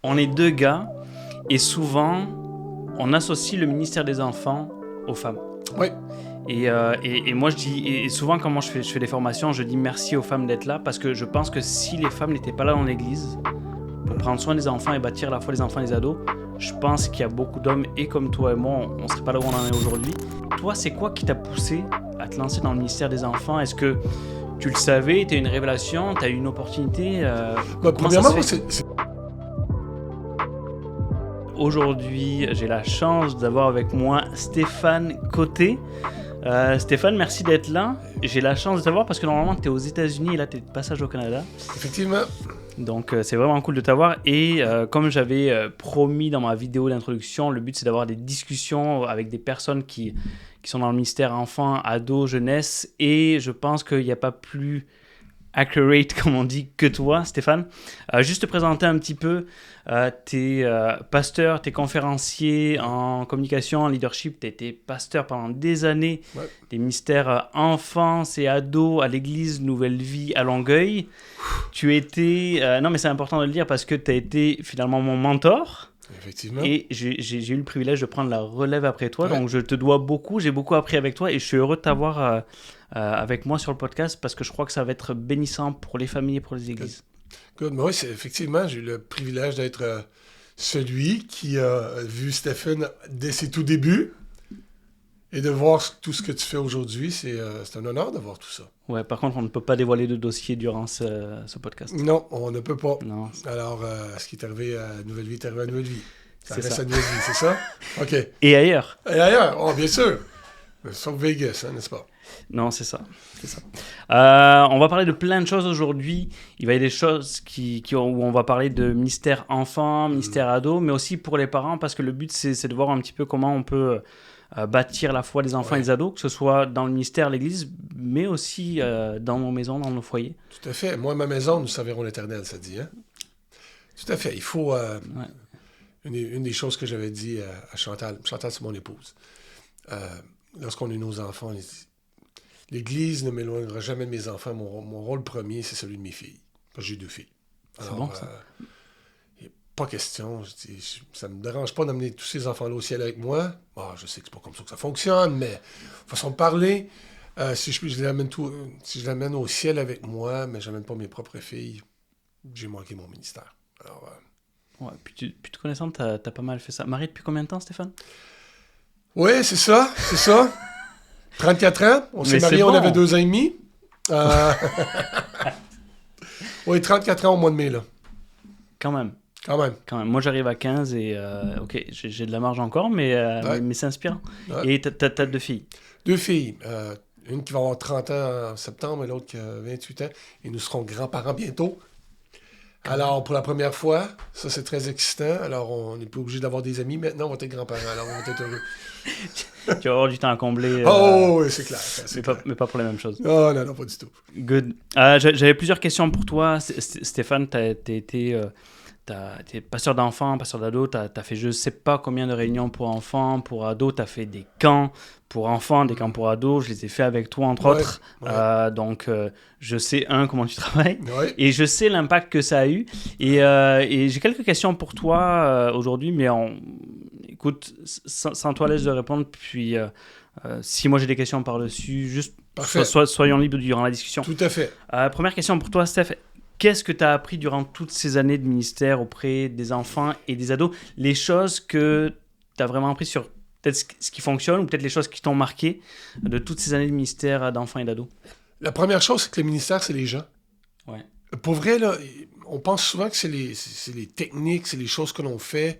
On est deux gars et souvent, on associe le ministère des Enfants aux femmes. Oui. Et moi, je dis, et souvent, quand moi je fais des formations, je dis merci aux femmes d'être là parce que je pense que si les femmes n'étaient pas là dans l'église pour prendre soin des enfants et bâtir à la fois les enfants et les ados, je pense qu'il y a beaucoup d'hommes, et comme toi et moi, on ne serait pas là où on en est aujourd'hui. Toi, c'est quoi qui t'a poussé à te lancer dans le ministère des Enfants? Est-ce que tu le savais, tu as eu une révélation, tu as eu une opportunité Premièrement, Aujourd'hui, j'ai la chance d'avoir avec moi Stéphane Côté. Stéphane, merci d'être là. J'ai la chance de t'avoir parce que normalement, tu es aux États-Unis et là, tu es de passage au Canada. Effectivement. Donc, c'est vraiment cool de t'avoir. Et comme j'avais promis dans ma vidéo d'introduction, le but, c'est d'avoir des discussions avec des personnes qui sont dans le ministère enfants, ados, jeunesse. Et je pense qu'il n'y a pas plus accurate, comme on dit, que toi, Stéphane. Juste te présenter un petit peu. T'es pasteur, t'es conférencier en communication, en leadership. T'as été pasteur pendant des années des ministères enfance et ados à l'église Nouvelle Vie à Longueuil. Tu étais... non, mais c'est important de le dire parce que tu as été finalement mon mentor. Effectivement. Et j'ai eu le privilège de prendre la relève après toi. Donc, je te dois beaucoup. J'ai beaucoup appris avec toi et je suis heureux de t'avoir avec moi sur le podcast parce que je crois que ça va être bénissant pour les familles et pour les églises. Good. Moi, effectivement, j'ai eu le privilège d'être celui qui a vu Stéphane dès ses tout débuts et de voir tout ce que tu fais aujourd'hui. C'est un honneur de voir tout ça. Ouais, par contre, on ne peut pas dévoiler de dossier durant ce podcast. Non, on ne peut pas. Non. Alors, ce qui est arrivé à Nouvelle Vie est arrivé à Nouvelle Vie. Ça C'est reste ça. à Nouvelle Vie, c'est ça? OK. Et ailleurs. Et ailleurs, oh, bien sûr. Sauf Vegas, hein, n'est-ce pas? Non, c'est ça. On va parler de plein de choses aujourd'hui. Il va y avoir des choses où on va parler de ministère enfant, ministère ado, mais aussi pour les parents, parce que le but, c'est de voir un petit peu comment on peut bâtir la foi des enfants et des ados, que ce soit dans le ministère, l'église, mais aussi dans nos maisons, dans nos foyers. Tout à fait. Moi, ma maison, nous servirons l'Éternel, ça dit, hein? Tout à fait. Il faut... Une des choses que j'avais dit à Chantal, c'est mon épouse, lorsqu'on a eu nos enfants, elle dit, l'Église ne m'éloignera jamais de mes enfants. Mon rôle premier, c'est celui de mes filles. Parce que j'ai 2 filles. Alors, c'est bon, ça. Il n'y a pas question. Ça ne me dérange pas d'amener tous ces enfants-là au ciel avec moi. Je sais que c'est pas comme ça que ça fonctionne, mais façon de parler, si je l'amène au ciel avec moi, mais je n'amène pas mes propres filles, j'ai manqué mon ministère. Alors, ouais, puis te connaissant, t'as pas mal fait ça. Marié depuis combien de temps, Stéphane? Oui, c'est ça. 34 ans. On s'est mariés, on avait 2 ans et demi. Oui, 34 ans au mois de mai, là. Quand même. Moi, j'arrive à 15 et OK, j'ai de la marge encore, mais c'est inspirant. Ouais. Et t'as 2 filles? 2 filles. Une qui va avoir 30 ans en septembre et l'autre qui a 28 ans. Et nous serons grands-parents bientôt. Alors, pour la première fois, ça, c'est très excitant. Alors, on n'est plus obligé d'avoir des amis. Maintenant, on va être grands-parents. Alors, on va être heureux. Tu vas avoir du temps à combler. Oui, c'est clair. Mais pas pour les mêmes choses. Oh, non, pas du tout. Good. J'avais plusieurs questions pour toi. Stéphane, t'es pasteur d'enfants, pasteur d'ados. T'as fait je ne sais pas combien de réunions pour enfants, pour ados. T'as fait des camps pour enfants, des camps pour ados. Je les ai fait avec toi, entre autres. Ouais. Donc, je sais, comment tu travailles. Ouais. Et je sais l'impact que ça a eu. Et j'ai quelques questions pour toi aujourd'hui, mais écoute, sans toi à l'aise de répondre. Puis, si moi j'ai des questions par-dessus, juste soyons libres durant la discussion. Tout à fait. Première question pour toi, Steph. Qu'est-ce que tu as appris durant toutes ces années de ministère auprès des enfants et des ados? Les choses que tu as vraiment appris sur peut-être ce qui fonctionne ou peut-être les choses qui t'ont marqué de toutes ces années de ministère d'enfants et d'ados? La première chose, c'est que le ministère, c'est les gens. Ouais. Pour vrai, là, on pense souvent que c'est les techniques, c'est les choses que l'on fait.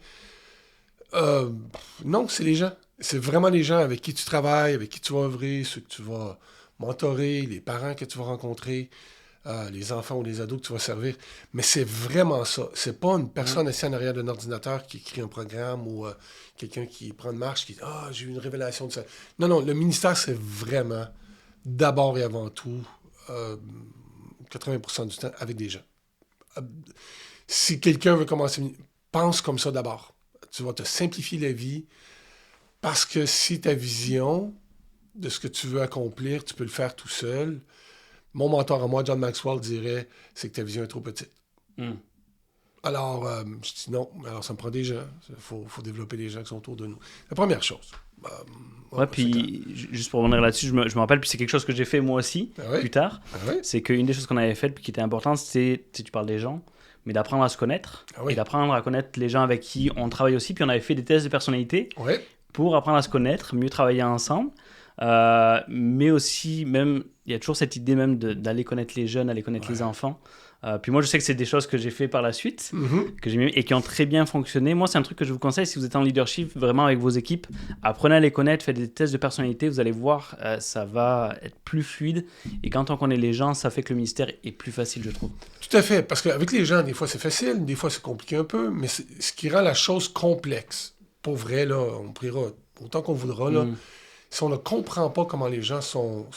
Non, c'est les gens. C'est vraiment les gens avec qui tu travailles, avec qui tu vas œuvrer, ceux que tu vas mentorer, les parents que tu vas rencontrer. Les enfants ou les ados que tu vas servir. Mais c'est vraiment ça. C'est pas une personne assise en arrière d'un ordinateur qui écrit un programme ou quelqu'un qui prend une marche qui dit « Ah, j'ai eu une révélation de ça. » Non, le ministère, c'est vraiment, d'abord et avant tout, 80% du temps, avec des gens. Si quelqu'un veut commencer, pense comme ça d'abord. Tu vas te simplifier la vie parce que si ta vision de ce que tu veux accomplir, tu peux le faire tout seul. Mon mentor à moi, John Maxwell, dirait c'est que ta vision est trop petite. Alors, je dis non. Alors, ça me prend des gens. Il faut développer des gens qui sont autour de nous. La première chose. Ouais, puis juste pour revenir là-dessus, je me rappelle, puis c'est quelque chose que j'ai fait moi aussi, plus tard. C'est qu'une des choses qu'on avait faites, puis qui était importante, c'est, tu parles des gens, mais d'apprendre à se connaître, et d'apprendre à connaître les gens avec qui on travaille aussi. Puis on avait fait des tests de personnalité pour apprendre à se connaître, mieux travailler ensemble. Mais aussi, même, il y a toujours cette idée même d'aller connaître les jeunes, aller connaître les enfants. Puis moi, je sais que c'est des choses que j'ai fait par la suite, que j'ai et qui ont très bien fonctionné. Moi, c'est un truc que je vous conseille si vous êtes en leadership, vraiment avec vos équipes. Apprenez à les connaître, faites des tests de personnalité, vous allez voir, ça va être plus fluide. Et quand on connaît les gens, ça fait que le ministère est plus facile, je trouve. Tout à fait, parce qu'avec les gens, des fois c'est facile, des fois c'est compliqué un peu, mais ce qui rend la chose complexe. Pour vrai, là, on priera autant qu'on voudra, là. Si on ne comprend pas comment les gens sont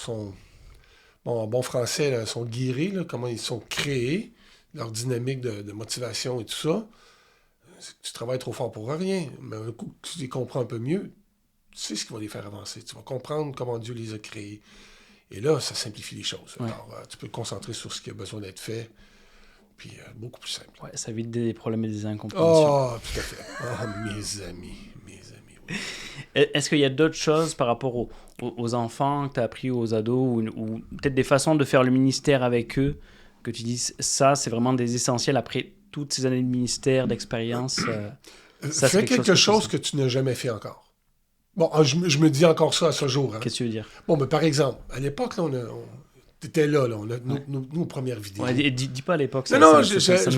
en bon français, là, sont guéris, là, comment ils sont créés, leur dynamique de motivation et tout ça, tu travailles trop fort pour rien. Mais un coup que tu les comprends un peu mieux, tu sais ce qui va les faire avancer. Tu vas comprendre comment Dieu les a créés. Et là, ça simplifie les choses. Alors, tu peux te concentrer sur ce qui a besoin d'être fait, puis beaucoup plus simple. Ouais, ça évite des problèmes et des incompréhensions. Oh, tout à fait. Oh, mes amis, oui. Est-ce qu'il y a d'autres choses par rapport aux enfants que tu as appris, aux ados, ou peut-être des façons de faire le ministère avec eux, que tu dis, ça, c'est vraiment des essentiels après toutes ces années de ministère, d'expérience fais quelque chose que tu n'as jamais fait encore. Bon, je me dis encore ça à ce jour. Hein. Qu'est-ce que tu veux dire? Bon, mais par exemple, à l'époque, là, t'étais là, nos premières vidéos. Ouais, dis pas à l'époque. Non,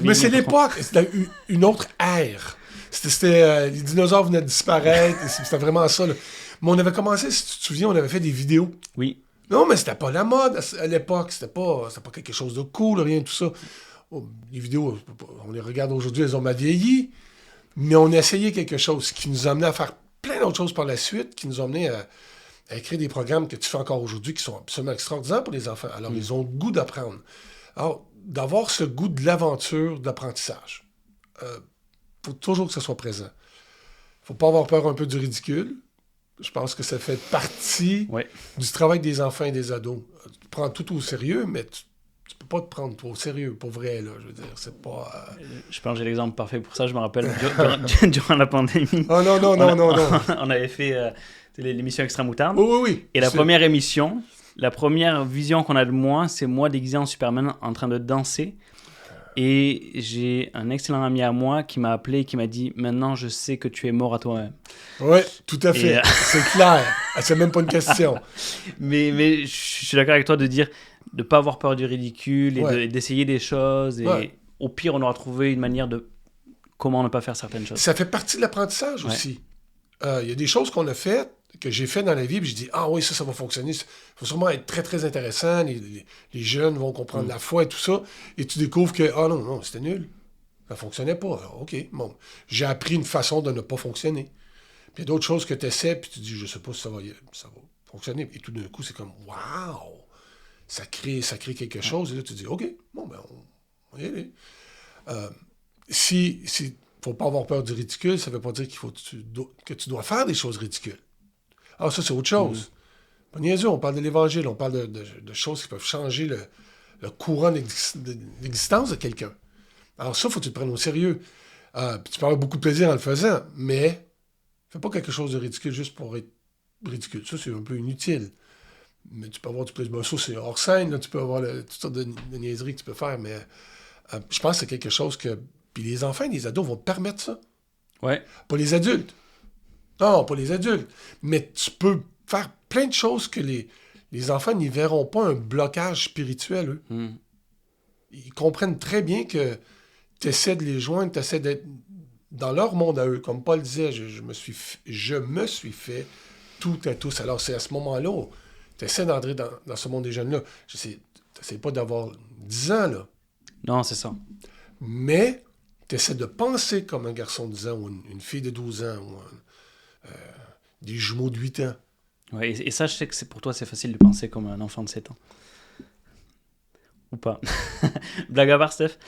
mais c'est l'époque. C'était une autre ère. C'était les dinosaures venaient de disparaître. C'était vraiment ça. Là. Mais on avait commencé, si tu te souviens, on avait fait des vidéos. Oui. Non, mais c'était pas la mode à l'époque. C'était pas quelque chose de cool, rien de tout ça. Les vidéos, on les regarde aujourd'hui, elles ont mal vieilli. Mais on a essayé quelque chose qui nous a amené à faire plein d'autres choses par la suite, qui nous ont amené à écrire des programmes que tu fais encore aujourd'hui qui sont absolument extraordinaires pour les enfants. Alors, ils ont le goût d'apprendre. Alors, d'avoir ce goût de l'aventure, de l'apprentissage. Faut toujours que ça soit présent. Faut pas avoir peur un peu du ridicule. Je pense que ça fait partie du travail des enfants et des ados. Tu prends tout au sérieux, mais tu peux pas te prendre trop au sérieux, pour vrai, là. Je veux dire, c'est pas... Je pense que j'ai l'exemple parfait pour ça. Je me rappelle, durant la pandémie... Oh non. On avait fait l'émission Extra Moutarde. Oui. Et la première émission, la première vision qu'on a de moi, c'est moi déguisé en Superman en train de danser. Et j'ai un excellent ami à moi qui m'a appelé et qui m'a dit « Maintenant, je sais que tu es mort à toi-même. » Oui, tout à fait. C'est clair. C'est même pas une question. mais je suis d'accord avec toi de dire de ne pas avoir peur du ridicule et d'essayer des choses. Et au pire, on aura trouvé une manière de comment ne pas faire certaines choses. Ça fait partie de l'apprentissage aussi. Il y a des choses qu'on a faites, que j'ai fait dans la vie, puis je dis, ah oui, ça va fonctionner. Ça va sûrement être très, très intéressant. Les jeunes vont comprendre la foi et tout ça. Et tu découvres que, ah non, c'était nul. Ça fonctionnait pas. Alors, OK, bon. J'ai appris une façon de ne pas fonctionner. Puis il y a d'autres choses que tu essaies, puis tu dis, je sais pas si ça va fonctionner. Et tout d'un coup, c'est comme, waouh! Ça crée quelque chose. Et là, tu dis, OK, bon, ben, on va y aller. Si faut pas avoir peur du ridicule, ça veut pas dire que tu dois faire des choses ridicules. Ah, ça, c'est autre chose. Pas niaiseux, on parle de l'Évangile, on parle de choses qui peuvent changer le courant d'existence de quelqu'un. Alors ça, faut que tu te prennes au sérieux. Puis tu peux avoir beaucoup de plaisir en le faisant, mais fais pas quelque chose de ridicule juste pour être ridicule. Ça, c'est un peu inutile. Mais tu peux avoir du plaisir. Ben, ça, c'est hors scène, là, tu peux avoir toutes sortes de niaiseries que tu peux faire, mais je pense que c'est quelque chose que... Puis les enfants et les ados vont te permettre ça. Ouais. Pas les adultes. Non, pas les adultes. Mais tu peux faire plein de choses que les enfants n'y verront pas un blocage spirituel, eux. Ils comprennent très bien que tu essaies de les joindre, tu essaies d'être dans leur monde à eux. Comme Paul disait, je me suis fait tout à tous. Alors, c'est à ce moment-là où tu essaies d'entrer dans ce monde des jeunes-là. Tu n'essaies pas d'avoir 10 ans, là. Non, c'est ça. Mais tu essaies de penser comme un garçon de 10 ans ou une fille de 12 ans ou des jumeaux de 8 ans. Ouais, et ça, je sais que pour toi, c'est facile de penser comme un enfant de 7 ans. Ou pas. Blague à part, Steph.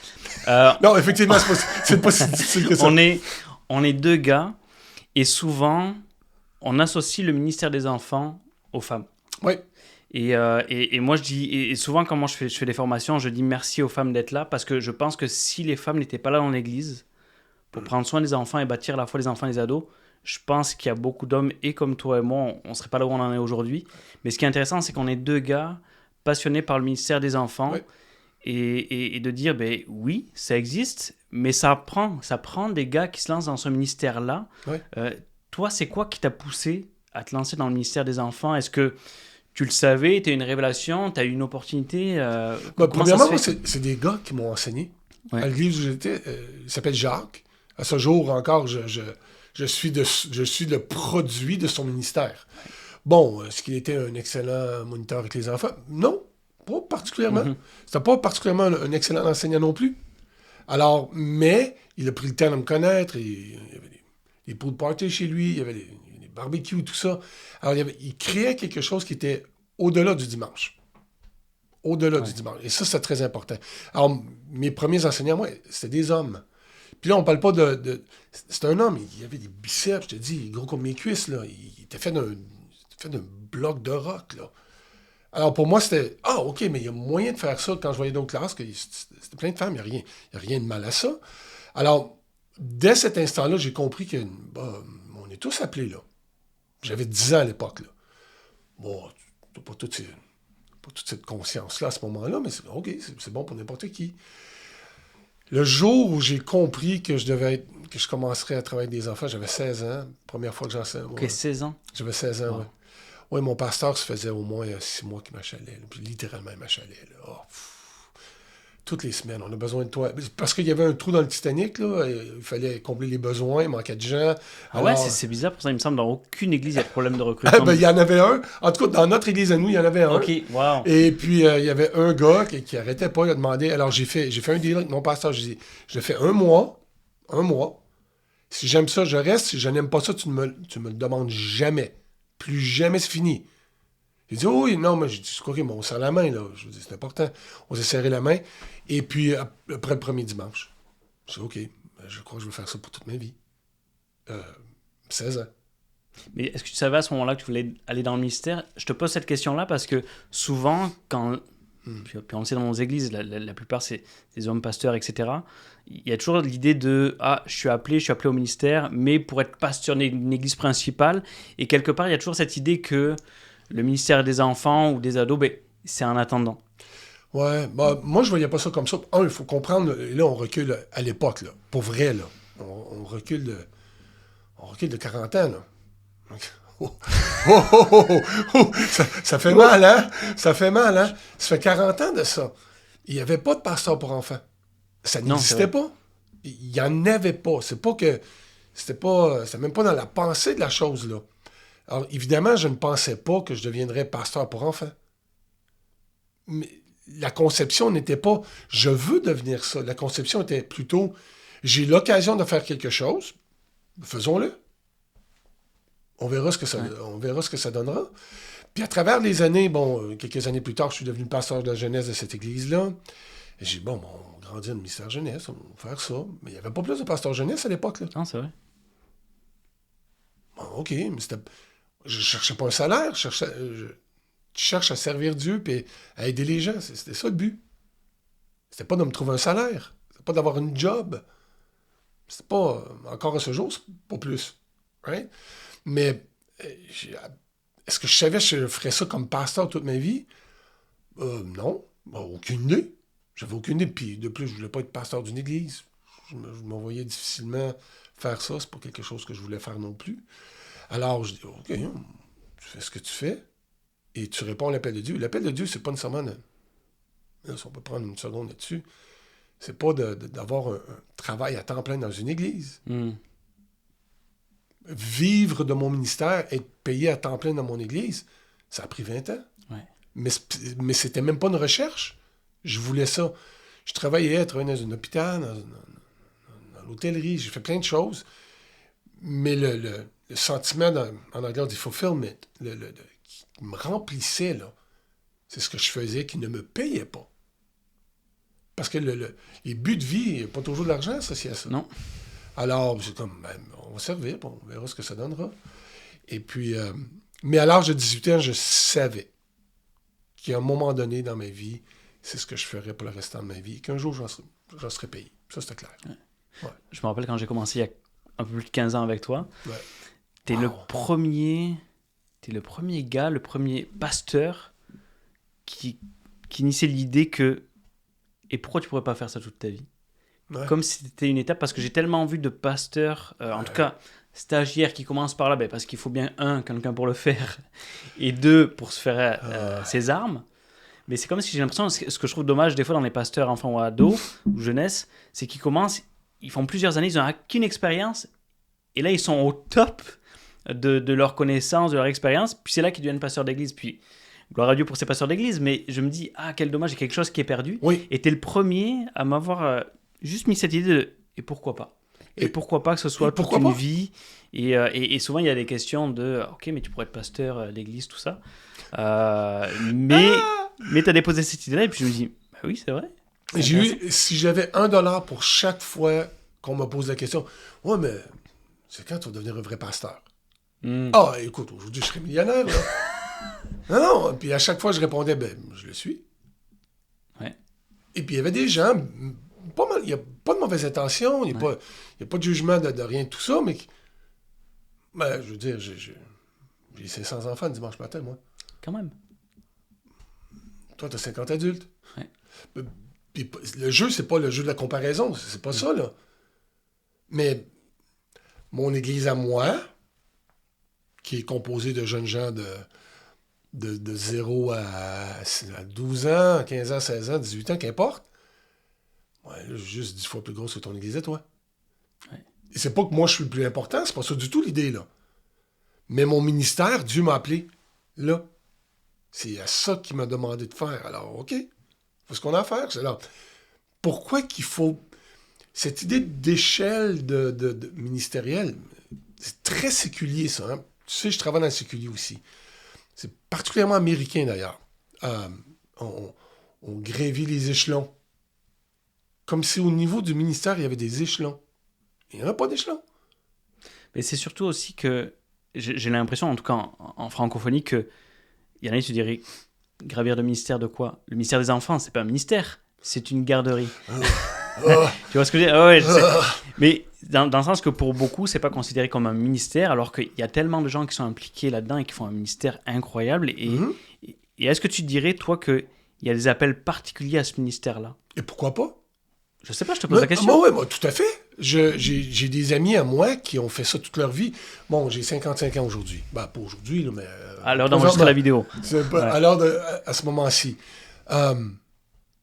Non, effectivement, c'est pas si difficile que ça. On est deux gars, et souvent, on associe le ministère des enfants aux femmes. Oui. Et moi, je dis, et souvent, quand moi je fais des formations, je dis merci aux femmes d'être là parce que je pense que si les femmes n'étaient pas là dans l'église pour prendre soin des enfants et bâtir à la fois les enfants et les ados, je pense qu'il y a beaucoup d'hommes, et comme toi et moi, on ne serait pas là où on en est aujourd'hui. Mais ce qui est intéressant, c'est qu'on est deux gars passionnés par le ministère des enfants Ouais. et de dire, ben oui, ça existe, mais ça prend des gars qui se lancent dans ce ministère-là. Ouais. Toi, c'est quoi qui t'a poussé à te lancer dans le ministère des enfants? Est-ce que tu le savais, tu as eu une révélation, tu as eu une opportunité? Comment ça Premièrement, se moi, fait? c'est des gars qui m'ont enseigné. Ouais. À l'église où j'étais, il s'appelle Jacques. À ce jour encore, je suis le produit de son ministère. Bon, est-ce qu'il était un excellent moniteur avec les enfants? Non, pas particulièrement. Mhm. C'était pas particulièrement un excellent enseignant non plus. Alors, mais il a pris le temps de me connaître. Il y avait des pool parties chez lui, il y avait des barbecues, tout ça. Alors, il créait quelque chose qui était au-delà du dimanche. Au-delà du dimanche. Et ça, c'est très important. Alors, mes premiers enseignants, moi, c'était des hommes. Puis là, on parle pas c'est un homme, il avait des biceps, je te dis, gros comme mes cuisses, là. Il était fait d'un bloc de roc, là. Alors, pour moi, c'était, OK, mais il y a moyen de faire ça quand je voyais d'autres classes, que c'était plein de femmes, il n'y a rien de mal à ça. Alors, dès cet instant-là, j'ai compris que, on est tous appelés, là. J'avais 10 ans à l'époque, là. Bon, tu n'as pas toute cette conscience-là à ce moment-là, mais OK, c'est bon pour n'importe qui. Le jour où j'ai compris que je commencerais à travailler avec des enfants, j'avais 16 ans, première fois que j'enseignais. Ok, 16 ans. J'avais 16 ans, Wow. oui. Oui, mon pasteur, ça faisait au moins 6 mois qu'il m'achalait. Puis littéralement, il m'achalait. Toutes les semaines, on a besoin de toi. Parce qu'il y avait un trou dans le Titanic, là. Il fallait combler les besoins, il manquait de gens. Ah ouais, Alors, c'est bizarre pour ça. Il me semble dans aucune église, il y a de problème de recrutement. il y en avait un. En tout cas, dans notre église à nous, il y en avait un. Ok, wow. Et puis, il y avait un gars qui arrêtait pas de demander. Alors, j'ai fait un deal avec mon pasteur. J'ai dit, je le fais un mois. Si j'aime ça, je reste. Si je n'aime pas ça, tu me le demandes jamais. Plus jamais, c'est fini. Il dit, oui, non, mais j'ai dit, c'est quoi, on serre la main, là. Je vous dis, c'est important. On s'est serré la main. Et puis, après le premier dimanche, je dis, OK, je crois que je vais faire ça pour toute ma vie. 16 ans. Mais est-ce que tu savais à ce moment-là que tu voulais aller dans le ministère? Je te pose cette question-là parce que souvent, puis on le sait dans nos églises, la plupart c'est des hommes pasteurs, etc. Il y a toujours l'idée de je suis appelé au ministère, mais pour être pasteur d'une église principale. Et quelque part, il y a toujours cette idée que le ministère des enfants ou des ados, c'est en attendant. Ouais, moi, je voyais pas ça comme ça. Il faut comprendre, là, on recule à l'époque, là. Pour vrai, là. On recule de 40 ans, là. Oh, oh, oh, oh, oh, oh. Ça fait mal, hein? Ça fait mal, hein? Ça fait 40 ans de ça. Il n'y avait pas de pasteur pour enfants. Ça Non, n'existait pas. Il n'y en avait pas. C'était même pas dans la pensée de la chose, là. Alors, évidemment, je ne pensais pas que je deviendrais pasteur pour enfants. Mais la conception n'était pas « je veux devenir ça ». La conception était plutôt « j'ai l'occasion de faire quelque chose, faisons-le. On verra ce que ça donnera ». Puis à travers les années, quelques années plus tard, je suis devenu pasteur de la jeunesse de cette église-là. Et j'ai dit, on grandit dans le ministère jeunesse, on va faire ça. Mais il n'y avait pas plus de pasteurs jeunesse à l'époque, là. Non, c'est vrai. Bon, OK, mais je cherchais pas un salaire, je cherche à servir Dieu et à aider les gens. C'était ça le but. C'était pas de me trouver un salaire. C'était pas d'avoir une job. C'était pas, encore à ce jour, c'est pas plus. Right? Mais est-ce que je savais que je ferais ça comme pasteur toute ma vie? Non. Aucune idée. J'avais aucune idée. Puis de plus, je voulais pas être pasteur d'une église. Je m'en voyais difficilement faire ça. C'est pas quelque chose que je voulais faire non plus. Alors, je dis, OK, tu fais ce que tu fais et tu réponds à l'appel de Dieu. L'appel de Dieu, c'est pas nécessairement... si on peut prendre une seconde là-dessus, c'est pas d'avoir un travail à temps plein dans une église. Vivre de mon ministère, être payé à temps plein dans mon église, ça a pris 20 ans. Ouais. Mais c'était même pas une recherche. Je voulais ça. Je travaillais dans un hôpital, dans l'hôtellerie, j'ai fait plein de choses. Mais le sentiment, en anglais, on dit fulfillment, qui me remplissait, là, c'est ce que je faisais qui ne me payait pas. Parce que les buts de vie, il n'y a pas toujours de l'argent associé à ça. Non. Alors, c'est comme, on va servir, on verra ce que ça donnera. Et puis, mais à l'âge de 18 ans, je savais qu'à un moment donné dans ma vie, c'est ce que je ferais pour le restant de ma vie, et qu'un jour, j'en serais payé. Ça, c'était clair. Ouais. Ouais. Je me rappelle quand j'ai commencé il y a un peu plus de 15 ans avec toi, Ouais. t'es le premier gars, le premier pasteur qui initiait l'idée que et pourquoi tu pourrais pas faire ça toute ta vie? Ouais. Comme si c'était une étape, parce que j'ai tellement vu de pasteurs, en tout cas stagiaires qui commencent par là, parce qu'il faut bien, quelqu'un pour le faire, et deux, pour se faire ses armes. Mais c'est comme si j'ai l'impression, ce que je trouve dommage des fois dans les pasteurs enfants ou ados, ou jeunesse, c'est qu'ils commencent, ils font plusieurs années, ils n'ont acquis une expérience, et là ils sont au top de leur connaissance, de leur expérience, puis c'est là qu'ils deviennent pasteurs d'église. Puis gloire à Dieu pour ces pasteurs d'église, mais je me dis, quel dommage, il y a quelque chose qui est perdu. Oui. Et t'es le premier à m'avoir juste mis cette idée de et pourquoi pas? Et pourquoi pas que ce soit toute une vie? Et souvent, il y a des questions de ok, mais tu pourrais être pasteur d'église, tout ça. Mais tu as déposé cette idée-là, et puis je me dis, bah oui, c'est vrai. Si j'avais $1 pour chaque fois qu'on me pose la question, ouais, mais c'est quand tu vas devenir un vrai pasteur? Écoute, aujourd'hui, je serais millionnaire, là. Non, puis à chaque fois, je répondais, je le suis. Ouais. Et puis, il y avait des gens, pas mal, il n'y a pas de mauvaise intention, il n'y a pas de jugement de rien de tout ça, mais je veux dire, j'ai 500 enfants dimanche matin, moi. Quand même. Toi, t'as 50 adultes. Ouais. Puis, le jeu, c'est pas le jeu de la comparaison, c'est pas ça, là. Mais mon église à moi, qui est composée de jeunes gens de 0 à 12 ans, 15 ans, 16 ans, 18 ans, qu'importe. Ouais, là, juste 10 fois plus grosse que ton église à toi. Ouais. Et c'est pas que moi je suis le plus important, c'est pas ça du tout l'idée, là. Mais mon ministère, Dieu m'a appelé là. C'est à ça qu'il m'a demandé de faire. Alors, OK, c'est ce qu'on a à faire. C'est là. Pourquoi qu'il faut... Cette idée d'échelle de ministérielle, c'est très séculier, ça. Hein? Tu sais, je travaille dans le séculier aussi. C'est particulièrement américain, d'ailleurs. On grévit les échelons. Comme si au niveau du ministère, il y avait des échelons. Il n'y en a pas d'échelons. Mais c'est surtout aussi que j'ai l'impression, en tout cas en francophonie, que il y en a qui se diraient gravir de ministère de quoi? Le ministère des enfants, c'est pas un ministère, c'est une garderie. Tu vois ce que je veux dire? Ouais, je sais. Mais dans le sens que pour beaucoup, c'est pas considéré comme un ministère, alors qu'il y a tellement de gens qui sont impliqués là-dedans et qui font un ministère incroyable. Et est-ce que tu dirais, toi, qu'il y a des appels particuliers à ce ministère-là? Et pourquoi pas? Je sais pas, je te pose la question. Oui, tout à fait. J'ai des amis à moi qui ont fait ça toute leur vie. Bon, j'ai 55 ans aujourd'hui. Pas aujourd'hui, là, mais... À l'heure d'enregistrer la vidéo. À ce moment-ci.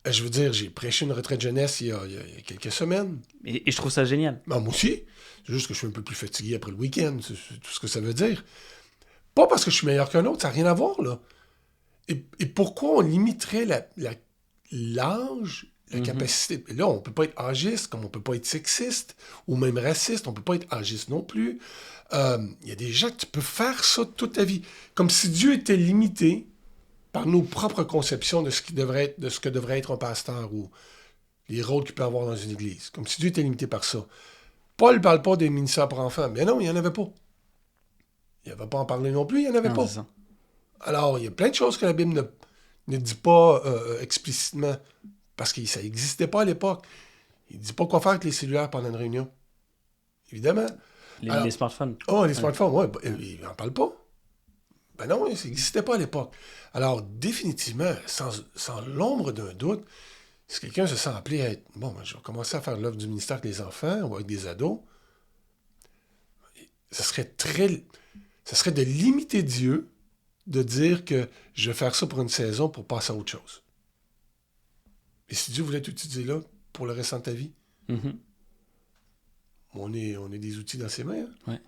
Je veux dire, j'ai prêché une retraite jeunesse il y a quelques semaines. Et je trouve ça génial. Moi aussi. C'est juste que je suis un peu plus fatigué après le week-end. C'est tout ce que ça veut dire. Pas parce que je suis meilleur qu'un autre, ça n'a rien à voir, là. Et pourquoi on limiterait l'âge, la capacité? Là, on ne peut pas être âgiste, comme on ne peut pas être sexiste, ou même raciste, on ne peut pas être âgiste non plus. Il y a des gens qui peuvent faire ça toute ta vie. Comme si Dieu était limité par nos propres conceptions de ce que devrait être un pasteur ou les rôles qu'il peut avoir dans une église. Comme si Dieu était limité par ça. Paul ne parle pas des ministères pour enfants. Mais non, il n'y en avait pas. Il n'avait pas en parler non plus, il n'y en avait pas. C'est ça. Alors, il y a plein de choses que la Bible ne dit pas explicitement, parce que ça n'existait pas à l'époque. Il ne dit pas quoi faire avec les cellulaires pendant une réunion. Évidemment. Les smartphones. Les smartphones, oui. Il n'en parle pas. Ben non, ça n'existait pas à l'époque. Alors, définitivement, sans l'ombre d'un doute, si quelqu'un se sent appelé à être... Bon, je vais commencer à faire l'œuvre du ministère avec les enfants ou avec des ados, ça serait de limiter Dieu de dire que je vais faire ça pour une saison pour passer à autre chose. Et si Dieu voulait t'utiliser là pour le restant de ta vie, on est des outils dans ses mains. Hein? Ouais.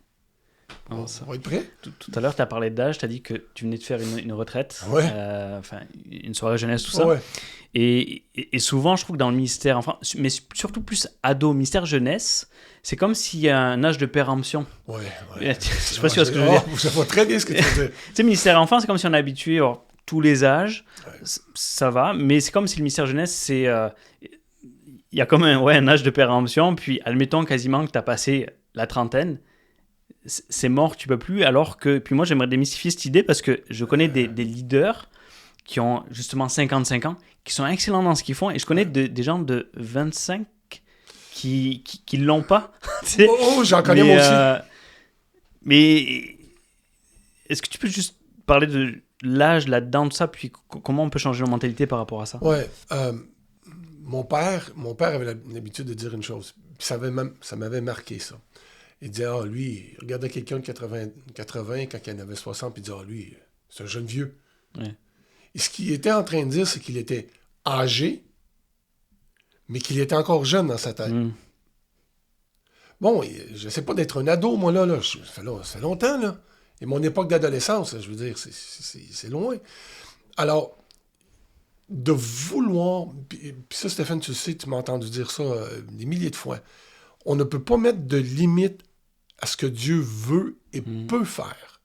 On va être prêt? Tout à l'heure, tu as parlé d'âge, tu as dit que tu venais de faire une retraite, une soirée jeunesse, tout ça. Ouais. Et souvent, je trouve que dans le ministère, enfin, mais surtout plus ado, ministère jeunesse, c'est comme s'il y a un âge de péremption. Ouais. Je sais pas si tu vois ce que je veux dire. Ça va très bien ce que tu veux dire. Tu sais, ministère enfant, c'est comme si on est habitué à tous les âges, ça va, mais c'est comme si le ministère jeunesse, c'est... il y a comme un âge de péremption, puis admettons quasiment que tu as passé la trentaine, c'est mort, tu peux plus, alors que... Puis moi, j'aimerais démystifier cette idée parce que je connais des leaders qui ont justement 55 ans, qui sont excellents dans ce qu'ils font. Et je connais des gens de 25 qui l'ont pas. J'en connais moi aussi. Mais est-ce que tu peux juste parler de l'âge là-dedans, tout ça, puis comment on peut changer nos mentalités par rapport à ça? Ouais. Mon père avait l'habitude de dire une chose. Puis ça m'avait marqué, ça. Il disait, lui, il regardait quelqu'un de 80 quand il en avait 60, puis il disait, lui, c'est un jeune vieux. Ouais. Et ce qu'il était en train de dire, c'est qu'il était âgé, mais qu'il était encore jeune dans sa tête. Bon, je sais pas d'être un ado, moi, là. Ça fait longtemps, là. Et mon époque d'adolescence, je veux dire, c'est loin. Alors, de vouloir... Puis ça, Stéphane, tu sais, tu m'as entendu dire ça des milliers de fois. On ne peut pas mettre de limite à ce que Dieu veut et peut faire.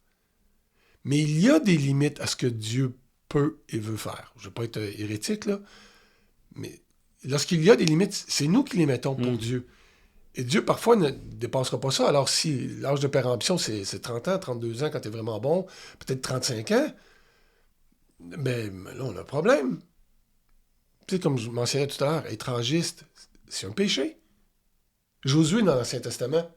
Mais il y a des limites à ce que Dieu peut et veut faire. Je ne veux pas être hérétique, là, mais lorsqu'il y a des limites, c'est nous qui les mettons pour Dieu. Et Dieu, parfois, ne dépassera pas ça. Alors, si l'âge de péremption, c'est 30 ans, 32 ans, quand tu es vraiment bon, peut-être 35 ans, ben là, on a un problème. Tu sais, comme je mentionnais tout à l'heure, être âgiste, c'est un péché. Josué, dans l'Ancien Testament,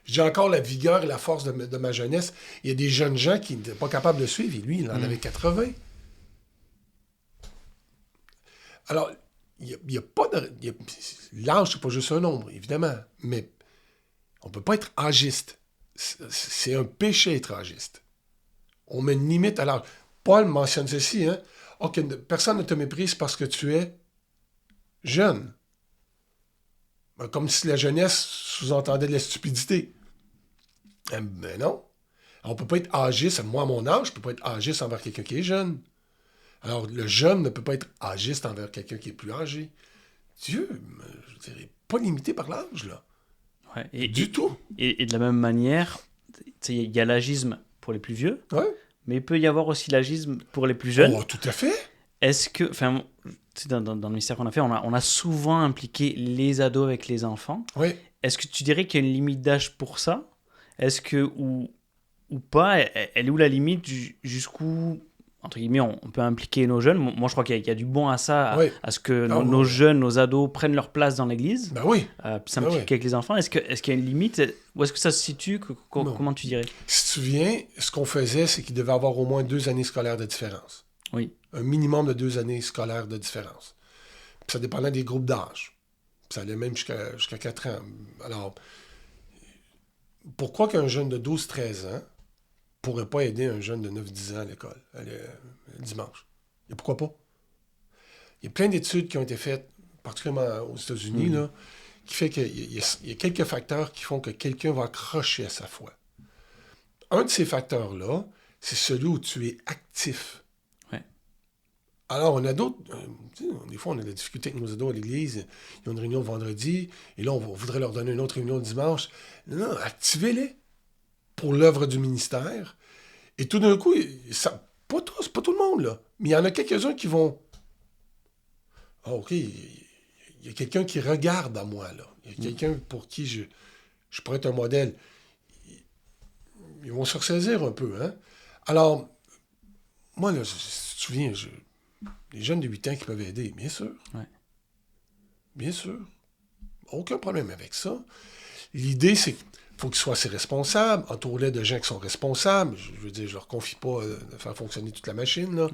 j'ai encore la vigueur et la force de ma jeunesse. Il y a des jeunes gens qui n'étaient pas capables de suivre, et lui, il en avait 80. Alors, il n'y a pas de... L'âge, c'est pas juste un nombre, évidemment, mais on ne peut pas être âgiste. C'est un péché être âgiste. On met une limite à l'âge. Paul mentionne ceci, hein? Personne ne te méprise parce que tu es jeune. Comme si la jeunesse sous-entendait de la stupidité. Ben non. On ne peut pas être âgiste. Moi, à mon âge, je ne peux pas être âgiste envers quelqu'un qui est jeune. Alors, le jeune ne peut pas être âgiste envers quelqu'un qui est plus âgé. Dieu, je dirais, pas limité par l'âge, là. Ouais, du tout. Et de la même manière, il y a l'agisme pour les plus vieux, mais il peut y avoir aussi l'agisme pour les plus jeunes. Oh, tout à fait. Est-ce que, enfin, dans le ministère qu'on a fait, on a souvent impliqué les ados avec les enfants. Oui. Est-ce que tu dirais qu'il y a une limite d'âge pour ça? Est-ce que, ou pas, elle est où la limite jusqu'où, entre guillemets, on peut impliquer nos jeunes? Moi, je crois qu'il y a du bon à ça, à ce que nos jeunes, nos ados prennent leur place dans l'église. Ben oui. Puis s'impliquer avec les enfants. Est-ce qu'il y a une limite? Où est-ce que ça se situe? Comment tu dirais? Si tu te souviens, ce qu'on faisait, c'est qu'il devait avoir au moins 2 années scolaires de différence. Oui. Un minimum de 2 années scolaires de différence. Puis ça dépendait des groupes d'âge. Puis ça allait même jusqu'à 4 ans. Alors, pourquoi qu'un jeune de 12-13 ans pourrait pas aider un jeune de 9-10 ans à l'école, dimanche? Et pourquoi pas? Il y a plein d'études qui ont été faites, particulièrement aux États-Unis, là, qui fait qu'il y a quelques facteurs qui font que quelqu'un va accrocher à sa foi. Un de ces facteurs-là, c'est celui où tu es actif. Ouais. Alors, on a d'autres... des fois, on a des difficultés avec nos ados à l'église. Ils ont une réunion le vendredi, et là, on voudrait leur donner une autre réunion le dimanche. Non, activez-les pour l'œuvre du ministère. Et tout d'un coup, pas tous, pas tout le monde, là, mais il y en a quelques-uns qui vont... Ah, OK, il y a quelqu'un qui regarde à moi, là. Il y a quelqu'un pour qui je pourrais être un modèle. Ils vont se ressaisir un peu, hein? Alors, moi, là, si tu te souviens, les jeunes de 8 ans qui peuvent aider, bien sûr. Ouais. Bien sûr. Aucun problème avec ça. L'idée, c'est qu'il faut qu'ils soient assez responsables, entourés de gens qui sont responsables. Je veux dire, je leur confie pas de faire fonctionner toute la machine, là. Ouais.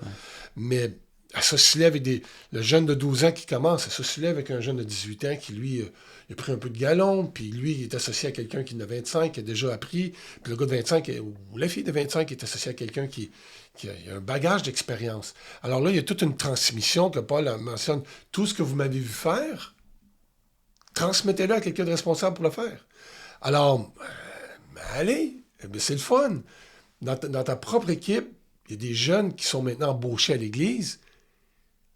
Mais associer avec le jeune de 12 ans qui commence, associer avec un jeune de 18 ans qui, lui, il a pris un peu de galon, puis lui, il est associé à quelqu'un qui en a 25, qui a déjà appris, puis le gars de 25, ou la fille de 25 est associée à quelqu'un qui a un bagage d'expérience. Alors là, il y a toute une transmission que Paul mentionne. Tout ce que vous m'avez vu faire, transmettez-le à quelqu'un de responsable pour le faire. Alors, allez, c'est le fun. Dans ta propre équipe, il y a des jeunes qui sont maintenant embauchés à l'église.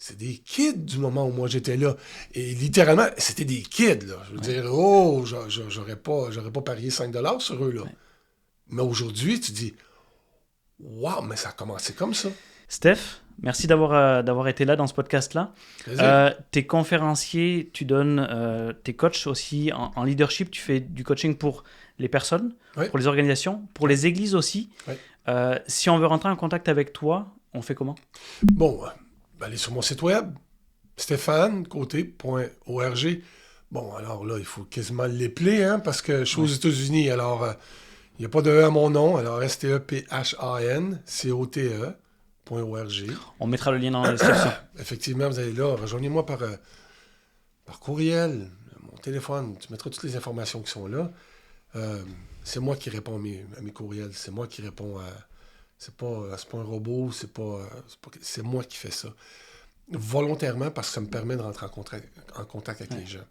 C'est des kids du moment où moi j'étais là. Et littéralement, c'était des kids, là. Je veux dire, j'aurais pas parié 5$ sur eux, là. Ouais. Mais aujourd'hui, tu dis, waouh, mais ça a commencé comme ça. Steph, merci d'avoir été là dans ce podcast-là. T'es conférencier, tu donnes, t'es coach aussi en leadership, tu fais du coaching pour les personnes, pour les organisations, pour les églises aussi. Si on veut rentrer en contact avec toi, On fait comment? Bon, allez sur mon site web, stéphanecoté.org. Bon, alors là, il faut quasiment l'épeler, hein, parce que je suis aux États-Unis, alors il n'y a pas de E à mon nom, alors stephancote.org. On mettra le lien dans la description. Effectivement, vous allez là, rejoignez-moi par courriel, mon téléphone, tu mettras toutes les informations qui sont là. C'est moi qui réponds à mes courriels, c'est moi qui réponds à... C'est pas un robot, c'est moi qui fais ça. Volontairement, parce que ça me permet de rentrer en contact avec les gens.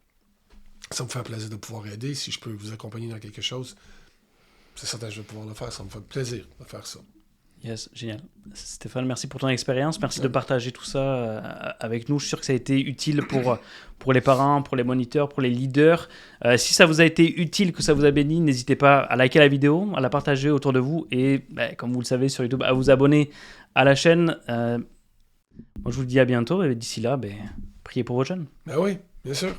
Ça me fait plaisir de pouvoir aider. Si je peux vous accompagner dans quelque chose, c'est certain que je vais pouvoir le faire. Ça me fait plaisir de faire ça. Yes, génial. Stéphane, merci pour ton expérience. Merci de partager tout ça avec nous. Je suis sûr que ça a été utile pour les parents, pour les moniteurs, pour les leaders. Si ça vous a été utile, que ça vous a béni, n'hésitez pas à liker la vidéo, à la partager autour de vous et, comme vous le savez sur YouTube, à vous abonner à la chaîne. Moi, je vous dis à bientôt et d'ici là, priez pour vos jeunes. Ben oui, bien sûr.